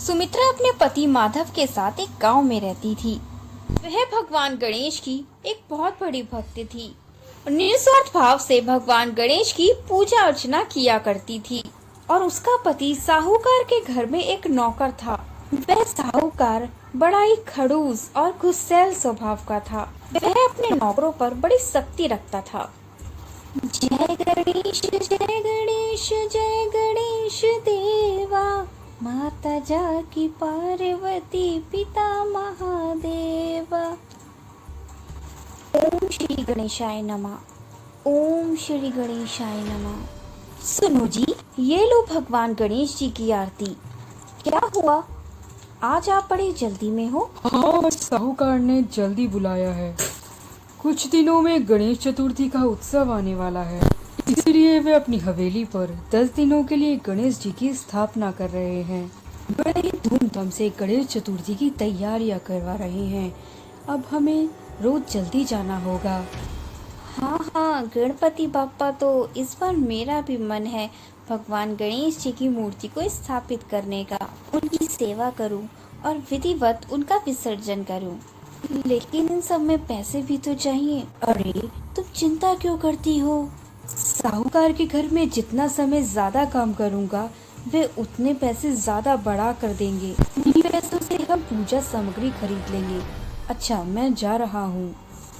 सुमित्रा अपने पति माधव के साथ एक गांव में रहती थी। वह भगवान गणेश की एक बहुत बड़ी भक्त थी और निस्वार्थ भाव से भगवान गणेश की पूजा अर्चना किया करती थी। और उसका पति साहूकार के घर में एक नौकर था। वह साहूकार बड़ा ही खड़ूस और गुस्सैल स्वभाव का था। वह अपने नौकरों पर बड़ी सख्ती रखता था। जय गणेश जय गणेश जय गणेश देवा, माता जाकी पार्वती पिता महादेवा। ओम श्री गणेशाय नमः। ओम श्री गणेशाय नमः। सुनो जी, ये लो भगवान गणेश जी की आरती। क्या हुआ, आज आप बड़ी जल्दी में हो? हाँ, साहूकार ने जल्दी बुलाया है। कुछ दिनों में गणेश चतुर्थी का उत्सव आने वाला है, इसलिए वे अपनी हवेली पर 10 दिनों के लिए गणेश जी की स्थापना कर रहे हैं। बड़े ही धूमधाम से गणेश चतुर्थी की तैयारियां करवा रहे हैं। अब हमें रोज जल्दी जाना होगा। हाँ, गणपति बाप्पा, तो इस बार मेरा भी मन है भगवान गणेश जी की मूर्ति को स्थापित करने का, उनकी सेवा करूं और विधिवत उनका विसर्जन करूं। लेकिन इन सब में पैसे भी तो चाहिए। अरे, तुम चिंता क्यों करती हो? साहूकार के घर में जितना समय ज्यादा काम करूंगा, वे उतने पैसे ज्यादा बढ़ा कर देंगे। उन्हीं पैसों से हम पूजा सामग्री खरीद लेंगे। अच्छा, मैं जा रहा हूँ।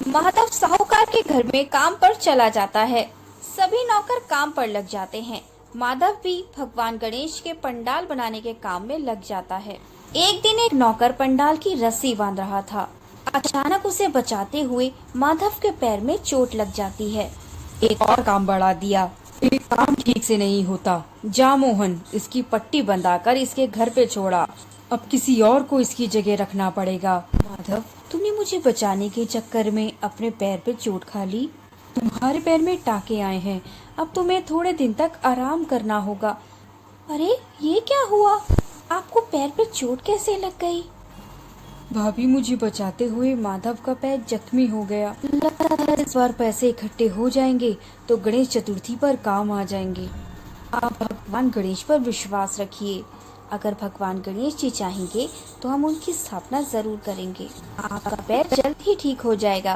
माधव साहूकार के घर में काम पर चला जाता है। सभी नौकर काम पर लग जाते हैं। माधव भी भगवान गणेश के पंडाल बनाने के काम में लग जाता है। एक दिन एक नौकर पंडाल की रस्सी बांध रहा था। अचानक उसे बचाते हुए माधव के पैर में चोट लग जाती है। एक और काम बढ़ा दिया। एक काम ठीक से नहीं होता। जा मोहन, इसकी पट्टी बंधाकर इसके घर पे छोड़ा। अब किसी और को इसकी जगह रखना पड़ेगा। माधव, तुमने मुझे बचाने के चक्कर में अपने पैर पे चोट खा ली। तुम्हारे पैर में टाके आए हैं। अब तुम्हें थोड़े दिन तक आराम करना होगा। अरे, ये क्या हुआ? आपको पैर पे चोट कैसे लग गई? भाभी, मुझे बचाते हुए माधव का पैर जख्मी हो गया। लगता है इस बार पैसे इकट्ठे हो जाएंगे तो गणेश चतुर्थी पर काम आ जाएंगे। आप भगवान गणेश पर विश्वास रखिए। अगर भगवान गणेश जी चाहेंगे तो हम उनकी स्थापना जरूर करेंगे। आपका पैर जल्द ही ठीक हो जाएगा।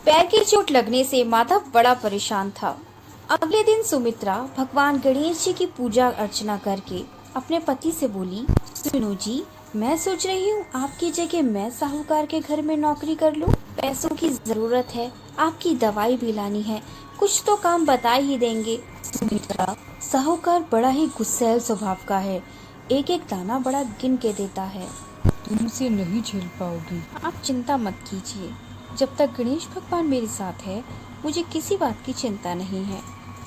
पैर की चोट लगने से माधव बड़ा परेशान था। अगले दिन सुमित्रा भगवान गणेश जी की पूजा अर्चना करके अपने पति से बोली, सुनो जी, मैं सोच रही हूँ आपकी जगह मैं साहूकार के घर में नौकरी कर लूँ। पैसों की जरूरत है, आपकी दवाई भी लानी है, कुछ तो काम बता ही देंगे। सुमित्रा, साहूकार बड़ा ही गुस्सैल स्वभाव का है। एक एक दाना बड़ा गिन के देता है। तुम उसे नहीं झेल पाओगी। आप चिंता मत कीजिए। जब तक गणेश भगवान मेरे साथ है, मुझे किसी बात की चिंता नहीं है।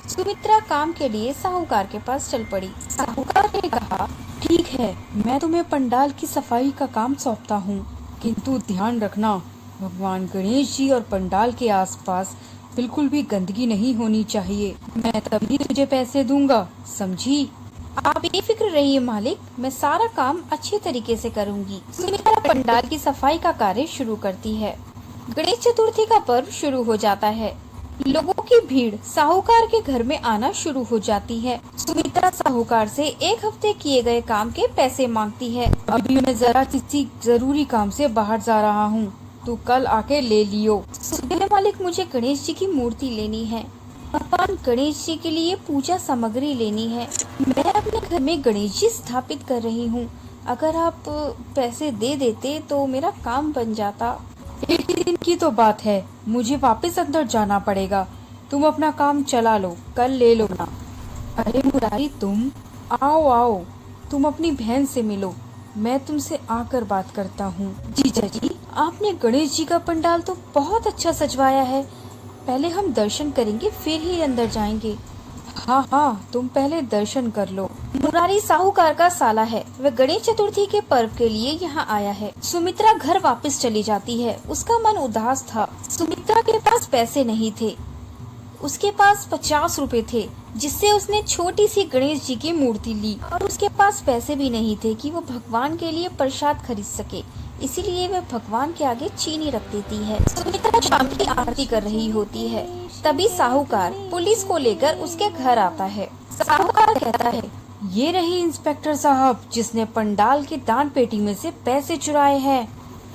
सुमित्रा काम के लिए साहूकार के पास चल पड़ी। साहूकार ने कहा, ठीक है, मैं तुम्हें पंडाल की सफाई का काम सौंपता हूँ, किंतु ध्यान रखना, भगवान गणेश जी और पंडाल के आसपास बिल्कुल भी गंदगी नहीं होनी चाहिए। मैं तभी तुझे पैसे दूंगा, समझी? आप बेफिक्र रहिए मालिक, मैं सारा काम अच्छे तरीके से करूंगी। सुमित्रा पंडाल की सफाई का कार्य शुरू करती है। गणेश चतुर्थी का पर्व शुरू हो जाता है। लोगों की भीड़ साहूकार के घर में आना शुरू हो जाती है। सुमित्रा साहूकार से एक हफ्ते किए गए काम के पैसे मांगती है। अभी मैं जरा किसी जरूरी काम से बाहर जा रहा हूँ, तू कल आके ले लियो। सुबह मालिक, मुझे गणेश जी की मूर्ति लेनी है। भगवान गणेश जी के लिए पूजा सामग्री लेनी है। मैं अपने घर में गणेश जी स्थापित कर रही हूँ। अगर आप पैसे दे देते तो मेरा काम बन जाता। एक दिन की तो बात है, मुझे वापस अंदर जाना पड़ेगा। तुम अपना काम चला लो, कल ले लो ना। अरे मुरारी, तुम आओ आओ, तुम अपनी बहन से मिलो, मैं तुमसे आकर बात करता हूँ। जीजा जी, आपने गणेश जी का पंडाल तो बहुत अच्छा सजवाया है। पहले हम दर्शन करेंगे, फिर ही अंदर जाएंगे। हाँ हाँ, तुम पहले दर्शन कर लो। मुरारी साहूकार का साला है। वह गणेश चतुर्थी के पर्व के लिए यहाँ आया है। सुमित्रा घर वापस चली जाती है। उसका मन उदास था। सुमित्रा के पास पैसे नहीं थे। उसके पास 50 रुपए थे, जिससे उसने छोटी सी गणेश जी की मूर्ति ली। और उसके पास पैसे भी नहीं थे कि वो भगवान के लिए प्रसाद खरीद सके, इसीलिए वह भगवान के आगे चीनी रख देती है। सुमित्रा शाम की आरती कर रही होती है। तभी साहूकार पुलिस को लेकर उसके घर आता है। साहूकार कहता है, ये रही इंस्पेक्टर साहब जिसने पंडाल की दान पेटी में से पैसे चुराए हैं।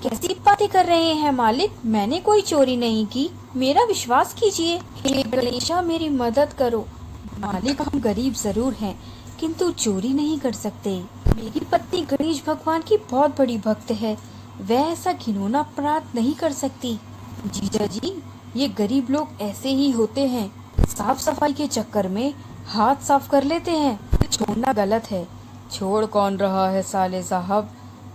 कैसी बातें कर रहे हैं मालिक, मैंने कोई चोरी नहीं की, मेरा विश्वास कीजिए। हे गणेशा, मेरी मदद करो। मालिक, हम गरीब जरूर हैं किंतु चोरी नहीं कर सकते। मेरी पत्नी गणेश भगवान की बहुत बड़ी भक्त है, वह ऐसा घिनौना अपराध नहीं कर सकती। जीजा जी, ये गरीब लोग ऐसे ही होते हैं, साफ सफाई के चक्कर में हाथ साफ कर लेते हैं, छोड़ना गलत है। छोड़ कौन रहा है साले साहब,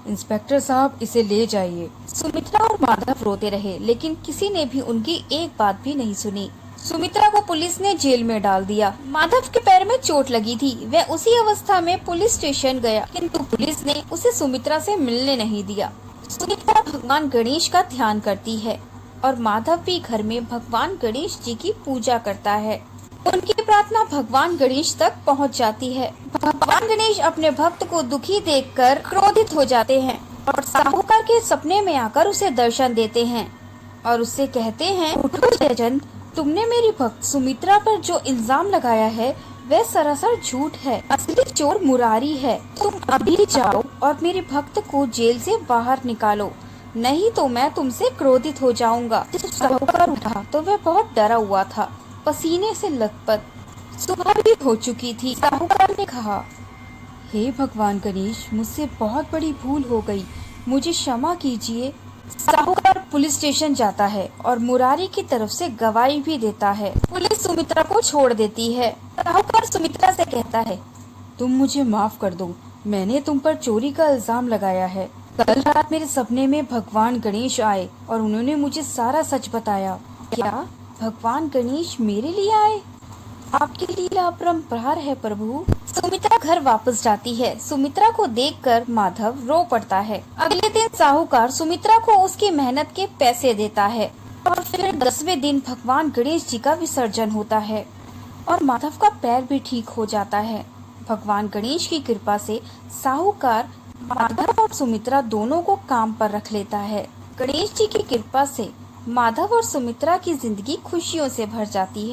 इंस्पेक्टर साहब इसे ले जाइए। सुमित्रा और माधव रोते रहे लेकिन किसी ने भी उनकी एक बात भी नहीं सुनी। सुमित्रा को पुलिस ने जेल में डाल दिया। माधव के पैर में चोट लगी थी, वह उसी अवस्था में पुलिस स्टेशन गया किंतु पुलिस ने उसे सुमित्रा से मिलने नहीं दिया। सुमित्रा भगवान गणेश का ध्यान करती है और माधव भी घर में भगवान गणेश जी की पूजा करता है। उनकी प्रार्थना भगवान गणेश तक पहुंच जाती है। भगवान गणेश अपने भक्त को दुखी देखकर क्रोधित हो जाते हैं और साहूकार के सपने में आकर उसे दर्शन देते हैं और उससे कहते हैं, उठो जयचंद, तुमने मेरी भक्त सुमित्रा पर जो इल्जाम लगाया है वह सरासर झूठ है। असली चोर मुरारी है। तुम अभी जाओ और मेरे भक्त को जेल से बाहर निकालो, नहीं तो मैं तुमसे क्रोधित हो जाऊंगा। जब साहूकार उठा तो वह बहुत डरा हुआ था, पसीने से लथपथ। सुबह भी हो चुकी थी। साहूकार ने कहा, हे भगवान गणेश, मुझसे बहुत बड़ी भूल हो गई, मुझे क्षमा कीजिए। साहूकार पुलिस स्टेशन जाता है और मुरारी की तरफ से गवाही भी देता है। पुलिस सुमित्रा को छोड़ देती है। साहूकार सुमित्रा से कहता है, तुम मुझे माफ कर दो, मैंने तुम पर चोरी का इल्जाम लगाया है। कल रात मेरे सपने में भगवान गणेश आए और उन्होंने मुझे सारा सच बताया। क्या भगवान गणेश मेरे लिए आए? आपकी लीला अपरंपार है प्रभु। सुमित्रा घर वापस जाती है। सुमित्रा को देखकर माधव रो पड़ता है। अगले दिन साहूकार सुमित्रा को उसकी मेहनत के पैसे देता है और फिर 10वें दिन भगवान गणेश जी का विसर्जन होता है और माधव का पैर भी ठीक हो जाता है। भगवान गणेश की कृपा से साहूकार माधव और सुमित्रा दोनों को काम पर रख लेता है। गणेश जी की कृपा से माधव और सुमित्रा की जिंदगी खुशियों से भर जाती है।